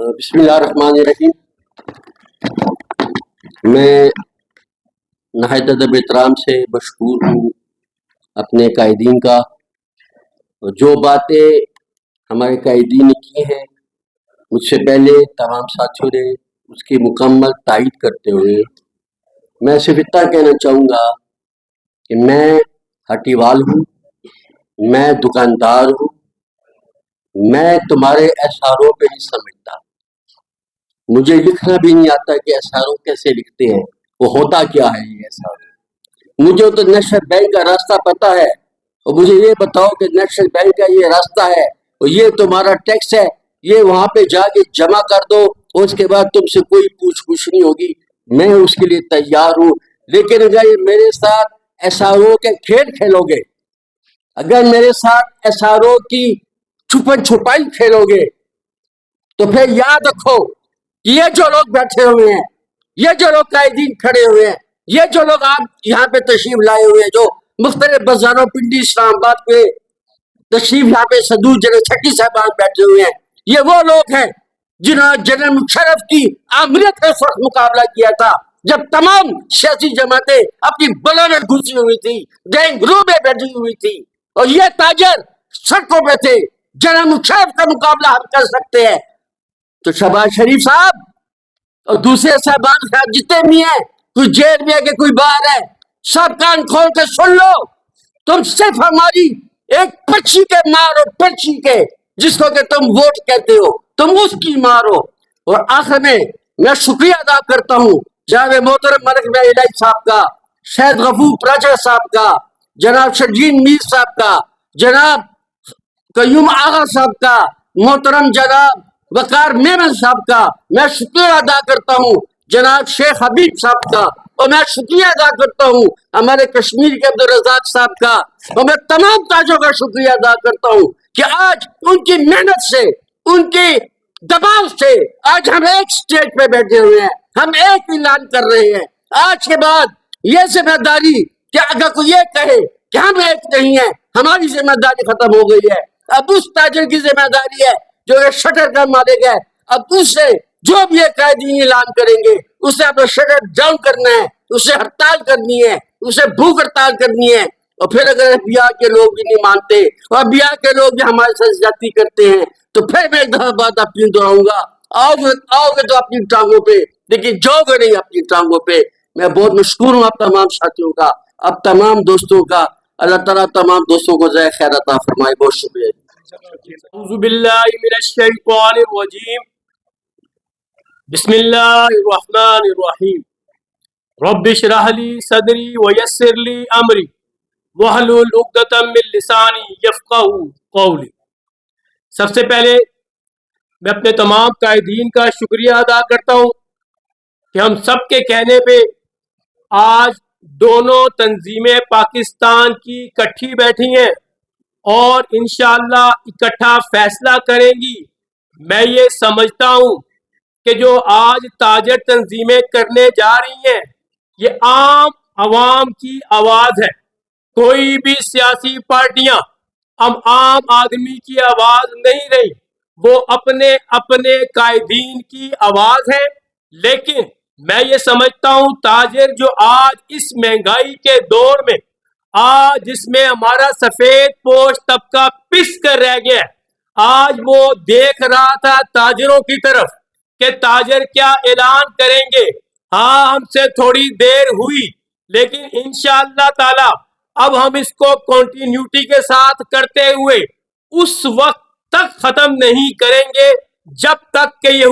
بسم اللہ الرحمن الرحیم۔ میں نہایت ادب احترام سے مشکور ہوں اپنے قائدین کا، جو باتیں ہمارے قائدین نے کی ہیں مجھ سے پہلے تمام ساتھیوں نے اس کی مکمل تائید کرتے ہوئے میں صرف اتنا کہنا چاہوں گا کہ میں ہٹی وال ہوں، میں دکاندار ہوں، میں تمہارے ایساروں پہ نہیں سمجھتا، مجھے لکھنا بھی نہیں آتا کہ ایساروں کیسے لکھتے ہیں، وہ ہوتا کیا ہے یہ ایساروں۔ مجھے تو نیشنل بینک کا راستہ پتہ ہے، اور مجھے یہ بتاؤ کہ نیشنل بینک کا یہ راستہ ہے اور یہ تمہارا ٹیکس ہے، یہ وہاں پہ جا کے جمع کر دو اور اس کے بعد تم سے کوئی پوچھ گچھ نہیں ہوگی، میں اس کے لیے تیار ہوں۔ لیکن اگر میرے ساتھ ایساروں کے کھیل کھیلو گے، اگر میرے ساتھ ایساروں کی چھپن چھپائی کھیلو گے، تو پھر یاد رکھو کہ یہ جو لوگ بیٹھے ہوئے ہیں، یہ جو لوگ قائدین کھڑے ہوئے ہیں، یہ جو لوگ آپ یہاں پہ تشریف لائے ہوئے ہیں، جو مختلف بازاروں پنڈی اسلام آباد پہ تشریف یہاں پہ صدور جنرل سیکرٹری صاحبان بیٹھے ہوئے ہیں، یہ وہ لوگ ہیں جنہوں نے جنرل مشرف کی آمریت کے وقت مقابلہ کیا تھا جب تمام سیاسی جماعتیں اپنی بلند گھسی ہوئی تھی، گینگ رو میں بیٹھی ہوئی تھی، اور یہ تاجر سڑکوں پہ تھے۔ جنرل مشرف کا مقابلہ ہم کر سکتے ہیں تو شہباز شریف صاحب اور دوسرے صاحبان صاحب جتنے بھی ہیں، کوئی جیل میں ہے کہ کوئی باہر ہے، سب کان کھول کے سن لو، تم صرف ہماری ایک پرچی کے مارو، پرچی کے جس کو کہ تم ووٹ کہتے ہو، تم اس کی مارو۔ اور آخر میں شکریہ ادا کرتا ہوں جناب محترم ملک میں الہی صاحب کا، شہید غفور پراجہ صاحب کا، جناب شرجین میر صاحب کا، جناب قیوم آغا صاحب کا، محترم جناب وقار میمن صاحب کا، میں شکریہ ادا کرتا ہوں جناب شیخ حبیب صاحب کا، اور میں شکریہ ادا کرتا ہوں ہمارے کشمیر کے عبدالرزاق صاحب کا، اور میں تمام تاجوں کا شکریہ ادا کرتا ہوں کہ آج ان کی محنت سے، ان کے دباؤ سے آج ہم ایک سٹیج پہ بیٹھے ہوئے ہیں، ہم ایک اعلان کر رہے ہیں۔ آج کے بعد یہ ذمہ داری کہ اگر کوئی یہ کہے کہ ہم ایک نہیں ہیں، ہماری ذمہ داری ختم ہو گئی ہے، اب اس تاجر کی ذمہ داری ہے جو یہ شٹر کا مالک ہے، اب اس سے جو بھی یہ قائدین اعلان کریں گے اسے اپنا شٹر ڈاؤن کرنا ہے، اسے ہڑتال کرنی ہے، اسے بھوک ہڑتال کرنی ہے۔ اور پھر اگر FBI کے لوگ بھی نہیں مانتے اور FBI کے لوگ بھی ہمارے ساتھ زیادتی کرتے ہیں تو پھر میں ایک دفعہ بات اپنی دہراؤں گا، آؤ گے تو اپنی ٹانگوں پہ، لیکن جاؤ گے نہیں اپنی ٹانگوں پہ۔ میں بہت مشکور ہوں آپ تمام ساتھیوں کا، آپ تمام دوستوں کا، اللہ تعالیٰ تمام دوستوں کو ذائقہ خیر عطا فرمائے۔ بہت شکریہ۔ اعوذ باللہ من الشیطان الرجیم، بسم اللہ الرحمن الرحیم، رب اشرح لی صدری ویسر لی امری واحلل عقدۃ من لسانی یفقہوا قولی۔ سب سے پہلے میں اپنے تمام قائدین کا شکریہ ادا کرتا ہوں کہ ہم سب کے کہنے پہ آج دونوں تنظیمیں پاکستان کی اکٹھی بیٹھی ہیں اور انشاءاللہ اکٹھا فیصلہ کریں گی۔ میں یہ سمجھتا ہوں کہ جو آج تاجر تنظیمیں کرنے جا رہی ہیں یہ عام عوام کی آواز ہے، کوئی بھی سیاسی پارٹیاں ہم عام آدمی کی آواز نہیں رہی، وہ اپنے اپنے قائدین کی آواز ہے۔ لیکن میں یہ سمجھتا ہوں تاجر جو آج اس مہنگائی کے دور میں، آج جس میں ہمارا سفید پوش طبقہ پس کر رہ گیا ہے، آج وہ دیکھ رہا تھا تاجروں کی طرف کہ تاجر کیا اعلان کریں گے۔ ہاں ہم سے تھوڑی دیر ہوئی لیکن انشاءاللہ تعالی اب ہم اس کو کنٹینیوٹی کے ساتھ کرتے ہوئے اس وقت تک ختم نہیں کریں گے جب تک کہ یہ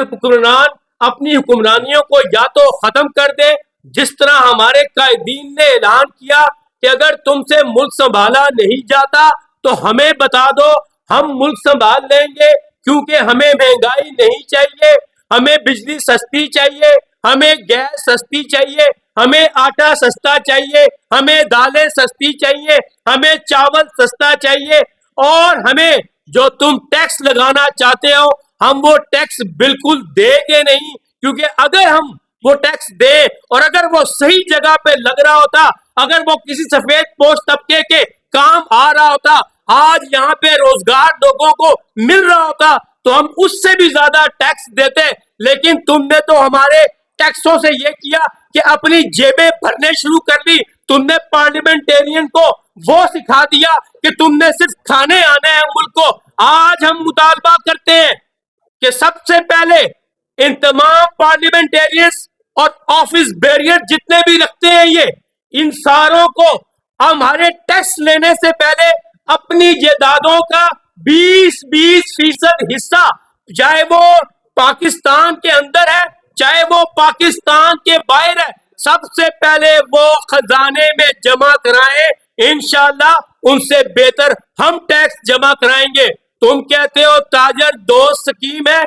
حکمران اپنی حکمرانیوں کو یا تو ختم کر دے، جس طرح ہمارے قائدین نے اعلان کیا کہ اگر تم سے ملک سنبھالا نہیں جاتا تو ہمیں بتا دو، ہم ملک سنبھال لیں گے، کیونکہ ہمیں مہنگائی نہیں چاہیے، ہمیں بجلی سستی چاہیے، ہمیں گیس سستی چاہیے، ہمیں آٹا سستا چاہیے، ہمیں دالیں سستی چاہیے، ہمیں چاول سستا چاہیے، اور ہمیں جو تم ٹیکس لگانا چاہتے ہو ہم وہ ٹیکس بالکل دے گے نہیں، کیونکہ اگر ہم وہ ٹیکس دے اور اگر وہ صحیح جگہ پہ لگ رہا ہوتا، اگر وہ کسی سفید پوش طبقے کے کام آ رہا ہوتا، آج یہاں پہ روزگار لوگوں کو مل رہا ہوتا، تو ہم اس سے بھی زیادہ ٹیکس دیتے، لیکن تم نے تو ہمارے ٹیکسوں سے یہ کیا کہ اپنی جیبیں بھرنے شروع کر دی. تم نے پارلیمنٹیرین کو وہ سکھا دیا کہ تم نے صرف کھانے آنا ہے ملک کو. آج ہم مطالبہ کرتے ہیں کہ سب سے پہلے ان تمام پارلیمنٹیرینز اور آفس بیریئر جتنے بھی رکھتے ہیں ان ساروں کو ہمارے ٹیکس لینے سے پہلے اپنی جائیدادوں کا 20% حصہ، چاہے وہ پاکستان کے اندر ہے چاہے وہ پاکستان کے باہر ہے، سب سے پہلے وہ خزانے میں جمع کرائیں. انشاءاللہ ان سے بہتر ہم ٹیکس جمع کرائیں گے. تم کہتے ہو تاجر دوست سکیم ہے،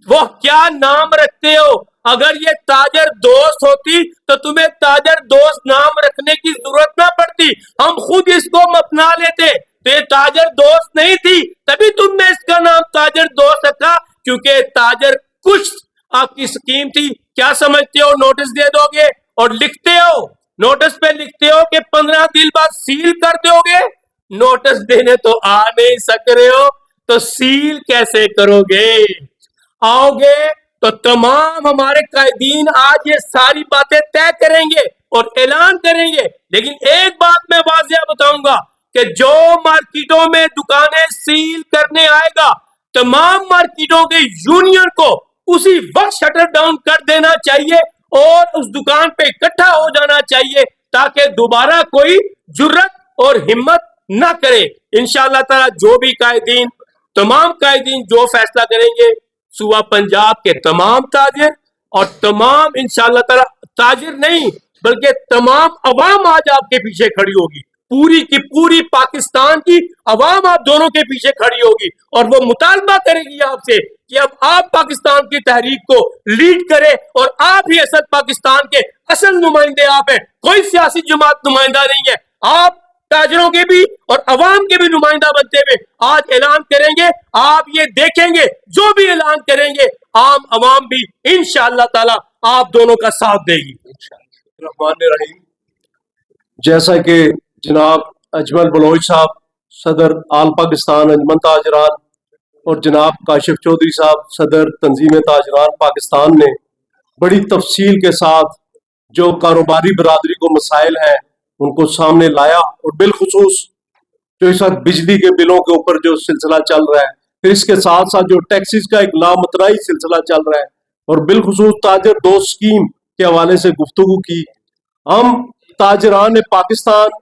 وہ کیا نام رکھتے ہو؟ اگر یہ تاجر دوست ہوتی تو تمہیں تاجر دوست نام رکھنے کی ضرورت نہ پڑتی، ہم خود اس کو اپنا لیتے. تو یہ تاجر دوست نہیں تھی، تبھی تم نے اس کا نام تاجر دوست رکھا، کیونکہ تاجر کچھ آپ کی سکیم تھی. کیا سمجھتے ہو نوٹس دے دو گے اور لکھتے ہو، نوٹس پہ لکھتے ہو کہ 15 دن بعد سیل کر دو گے؟ نوٹس دینے تو آ نہیں سک رہے ہو تو سیل کیسے کرو گے؟ آؤ گے تو تمام ہمارے قائدین آج یہ ساری باتیں طے کریں گے اور اعلان کریں گے. لیکن ایک بات میں واضح بتاؤں گا کہ جو مارکیٹوں میں دکانیں سیل کرنے آئے گا، تمام مارکیٹوں کے یونین کو اسی وقت شٹر ڈاؤن کر دینا چاہیے اور اس دکان پہ اکٹھا ہو جانا چاہیے تاکہ دوبارہ کوئی جرت اور ہمت نہ کرے. انشاءاللہ تعالی جو بھی قائدین، تمام قائدین جو فیصلہ کریں گے، صوبہ پنجاب کے تمام تاجر اور تمام انشاءاللہ تعالی تاجر نہیں بلکہ تمام عوام آج آپ کے پیچھے کھڑی ہوگی. پوری کی پوری پاکستان کی عوام آپ دونوں کے پیچھے کھڑی ہوگی اور وہ مطالبہ کرے گی آپ سے کہ اب آپ پاکستان کی تحریک کو لیڈ کرے اور آپ ہی اصل پاکستان کے اصل نمائندے آپ ہیں. کوئی سیاسی جماعت نمائندہ نہیں ہے. آپ تاجروں کے بھی اور عوام کے بھی نمائندہ بنتے ہوئے آج اعلان کریں گے. آپ یہ دیکھیں گے جو بھی اعلان کریں گے عام عوام بھی انشاءاللہ تعالی آپ دونوں کا ساتھ دے گی. الرحمن الرحیم. جیسا کہ جناب اجمل بلوچ صاحب صدر آل پاکستان انجمن تاجران اور جناب کاشف چودھری صاحب صدر تنظیم تاجران پاکستان نے بڑی تفصیل کے ساتھ جو کاروباری برادری کو مسائل ہیں ان کو سامنے لایا، اور بالخصوص جو اس وقت بجلی کے بلوں کے اوپر جو سلسلہ چل رہا ہے، پھر اس کے ساتھ ساتھ جو ٹیکسز کا ایک لامتناہی سلسلہ چل رہا ہے، اور بالخصوص تاجر دوست اسکیم کے حوالے سے گفتگو کی. ہم تاجران پاکستان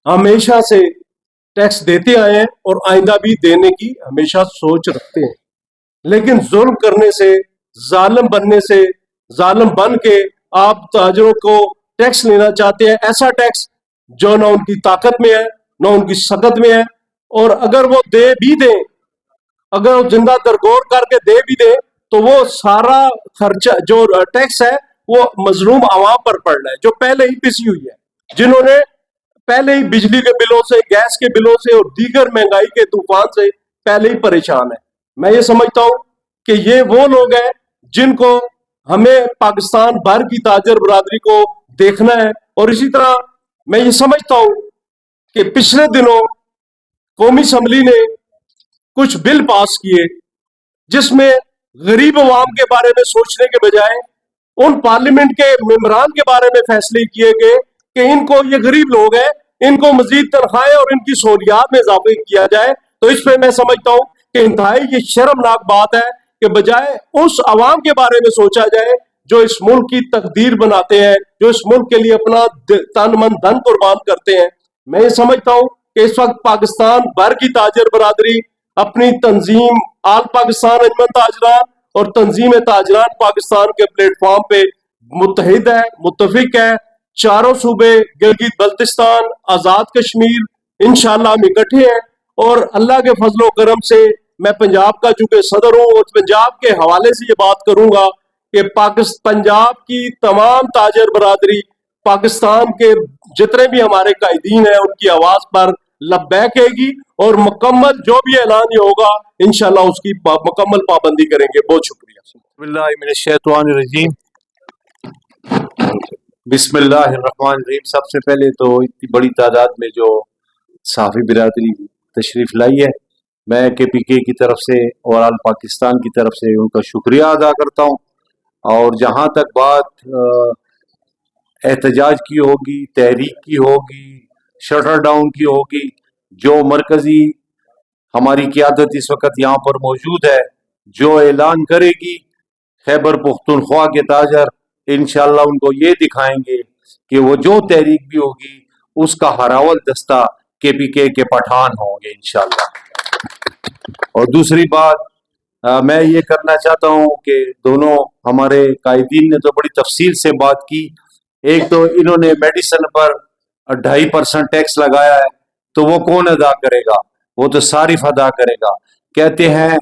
ہمیشہ سے ٹیکس دیتے آئے ہیں اور آئندہ بھی دینے کی ہمیشہ سوچ رکھتے ہیں، لیکن ظلم کرنے سے، ظالم بننے سے، ظالم بن کے آپ تاجروں کو ٹیکس لینا چاہتے ہیں، ایسا ٹیکس جو نہ ان کی طاقت میں ہے نہ ان کی سخت میں ہے. اور اگر وہ دے بھی دیں، اگر وہ زندہ درگور کر کے دے بھی دیں تو وہ سارا خرچہ جو ٹیکس ہے وہ مظلوم عوام پر پڑ رہا ہے جو پہلے ہی پسی ہوئی ہے، جنہوں نے پہلے ہی بجلی کے بلوں سے، گیس کے بلوں سے اور دیگر مہنگائی کے طوفان سے پہلے ہی پریشان ہے. میں یہ سمجھتا ہوں کہ یہ وہ لوگ ہیں جن کو ہمیں پاکستان بھر کی تاجر برادری کو دیکھنا ہے. اور اسی طرح میں یہ سمجھتا ہوں کہ پچھلے دنوں قومی اسمبلی نے کچھ بل پاس کیے جس میں غریب عوام کے بارے میں سوچنے کے بجائے ان پارلیمنٹ کے ممبران کے بارے میں فیصلے کیے گئے کہ ان کو، یہ غریب لوگ ہیں، ان کو مزید تنخواہیں اور ان کی سہولیات میں اضافہ کیا جائے. تو اس پہ میں سمجھتا ہوں کہ انتہائی یہ شرمناک بات ہے کہ بجائے اس عوام کے بارے میں سوچا جائے جو اس ملک کی تقدیر بناتے ہیں، جو اس ملک کے لیے اپنا تن من دھن قربان کرتے ہیں. میں یہ سمجھتا ہوں کہ اس وقت پاکستان بھر کی تاجر برادری اپنی تنظیم آل پاکستان انجمن تاجران اور تنظیم تاجران پاکستان کے پلیٹ فارم پہ متحد ہے، متفق ہے. چاروں صوبے، گلگت بلتستان، آزاد کشمیر، انشاءاللہ ہم اکٹھے ہیں. اور اللہ کے فضل و کرم سے میں پنجاب کا چونکہ صدر ہوں اور پنجاب کے حوالے سے یہ بات کروں گا کہ پنجاب کی تمام تاجر برادری پاکستان کے جتنے بھی ہمارے قائدین ہیں ان کی آواز پر لبیک کہے گی اور مکمل جو بھی اعلان یہ ہوگا انشاءاللہ اس کی مکمل پابندی کریں گے. بہت شکریہ. بسم اللہ من الشیطان الرجیم. بسم اللہ الرحمن الرحیم. سب سے پہلے تو اتنی بڑی تعداد میں جو صحافی برادری تشریف لائی ہے میں KPK کی طرف سے اور آل پاکستان کی طرف سے ان کا شکریہ ادا کرتا ہوں. اور جہاں تک بات احتجاج کی ہوگی، تحریک کی ہوگی، شٹر ڈاؤن کی ہوگی، جو مرکزی ہماری قیادت اس وقت یہاں پر موجود ہے، جو اعلان کرے گی، خیبر پختونخوا کے تاجر انشاءاللہ ان کو یہ دکھائیں گے کہ وہ جو تحریک بھی ہوگی اس کا ہراول دستہ KPK کے پٹھان ہوں گے انشاءاللہ. اور دوسری بات میں یہ کرنا چاہتا ہوں کہ دونوں ہمارے قائدین نے تو بڑی تفصیل سے بات کی. ایک تو انہوں نے میڈیسن پر 2.5% ٹیکس لگایا ہے، تو وہ کون ادا کرے گا؟ وہ تو صارف ادا کرے گا. کہتے ہیں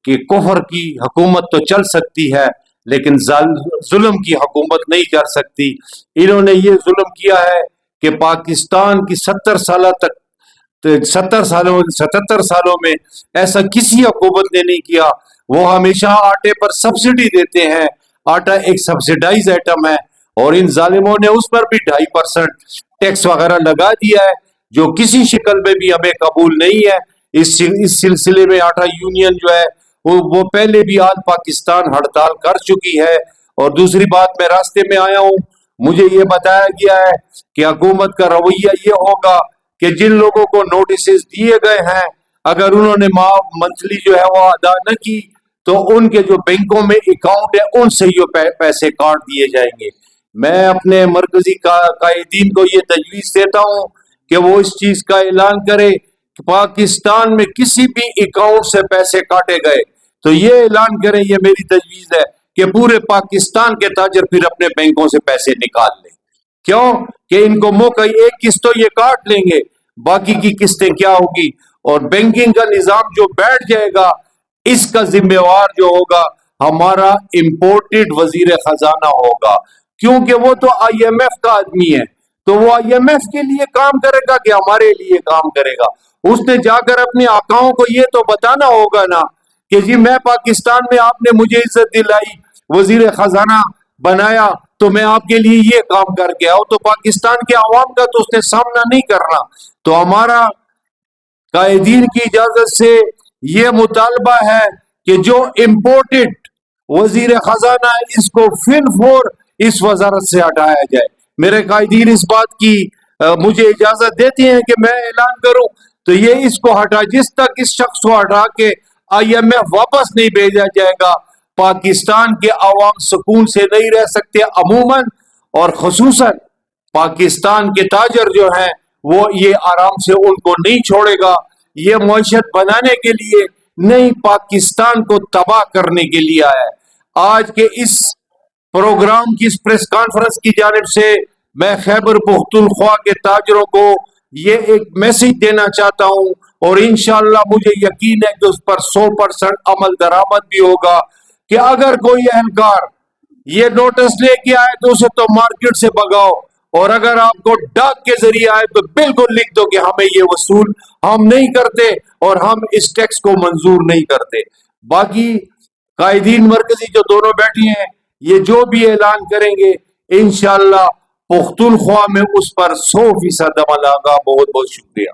کہ کفر کی حکومت تو چل سکتی ہے لیکن ظلم کی حکومت نہیں چل سکتی. انہوں نے یہ ظلم کیا ہے کہ پاکستان کی 77 سالوں میں ایسا کسی حکومت نے نہیں کیا. وہ ہمیشہ آٹے پر سبسڈی دیتے ہیں. آٹا ایک سبسڈائز آئٹم ہے اور ان ظالموں نے اس پر بھی 2.5% ٹیکس وغیرہ لگا دیا ہے، جو کسی شکل میں بھی ہمیں قبول نہیں ہے. اس سلسلے میں آٹا یونین جو ہے وہ پہلے بھی آل پاکستان ہڑتال کر چکی ہے. اور دوسری بات، میں راستے میں آیا ہوں، مجھے یہ بتایا گیا ہے کہ حکومت کا رویہ یہ ہوگا کہ جن لوگوں کو نوٹسز دیے گئے ہیں اگر انہوں نے منتھلی جو ہے وہ ادا نہ کی تو ان کے جو بینکوں میں اکاؤنٹ ہے ان سے یہ پیسے کاٹ دیے جائیں گے. میں اپنے مرکزی قائدین کو یہ تجویز دیتا ہوں کہ وہ اس چیز کا اعلان کرے کہ پاکستان میں کسی بھی اکاؤنٹ سے پیسے کاٹے گئے تو یہ اعلان کریں، یہ میری تجویز ہے کہ پورے پاکستان کے تاجر پھر اپنے بینکوں سے پیسے نکال لیں. کیوں کہ ان کو موقع ایک قسط تو یہ کاٹ لیں گے، باقی کی قسطیں کیا ہوگی؟ اور بینکنگ کا نظام جو بیٹھ جائے گا اس کا ذمہ وار جو ہوگا ہمارا امپورٹڈ وزیر خزانہ ہوگا، کیونکہ وہ تو IMF کا آدمی ہے، تو وہ IMF کے لیے کام کرے گا کہ ہمارے لیے کام کرے گا؟ اس نے جا کر اپنے آقاؤں کو یہ تو بتانا ہوگا نا کہ جی میں پاکستان میں آپ نے مجھے عزت دلائی، وزیر خزانہ بنایا تو میں آپ کے لیے یہ کام کر کے آؤں. تو پاکستان کے عوام کا تو اس نے سامنا نہیں کرنا. تو ہمارا قائدین کی اجازت سے یہ مطالبہ ہے کہ جو امپورٹڈ وزیر خزانہ ہے اس کو فور اس وزارت سے ہٹایا جائے. میرے قائدین اس بات کی مجھے اجازت دیتے ہیں کہ میں اعلان کروں تو یہ اس کو ہٹا، جس تک اس شخص کو ہٹا کے IMF واپس نہیں بھیجا جائے گا پاکستان کے عوام سکون سے نہیں رہ سکتے. عموماً اور خصوصاً پاکستان کے تاجر جو ہیں وہ یہ آرام سے ان کو نہیں چھوڑے گا. یہ معیشت بنانے کے لیے نہیں، پاکستان کو تباہ کرنے کے لیے ہے. آج کے اس پروگرام کی، اس پریس کانفرنس کی جانب سے میں خیبر پختونخوا کے تاجروں کو یہ ایک میسج دینا چاہتا ہوں اور انشاءاللہ مجھے یقین ہے کہ اس پر 100% عمل درآمد بھی ہوگا کہ اگر کوئی اہلکار یہ نوٹس لے کے آئے تو اسے تو مارکیٹ سے بگاؤ، اور اگر آپ کو ڈاک کے ذریعے آئے تو بالکل لکھ دو کہ ہمیں یہ وصول ہم نہیں کرتے اور ہم اس ٹیکس کو منظور نہیں کرتے. باقی قائدین مرکزی جو دونوں بیٹھی ہیں یہ جو بھی اعلان کریں گے انشاءاللہ پختونخوا میں اس پر 100% عمل آگا. بہت بہت شکریہ.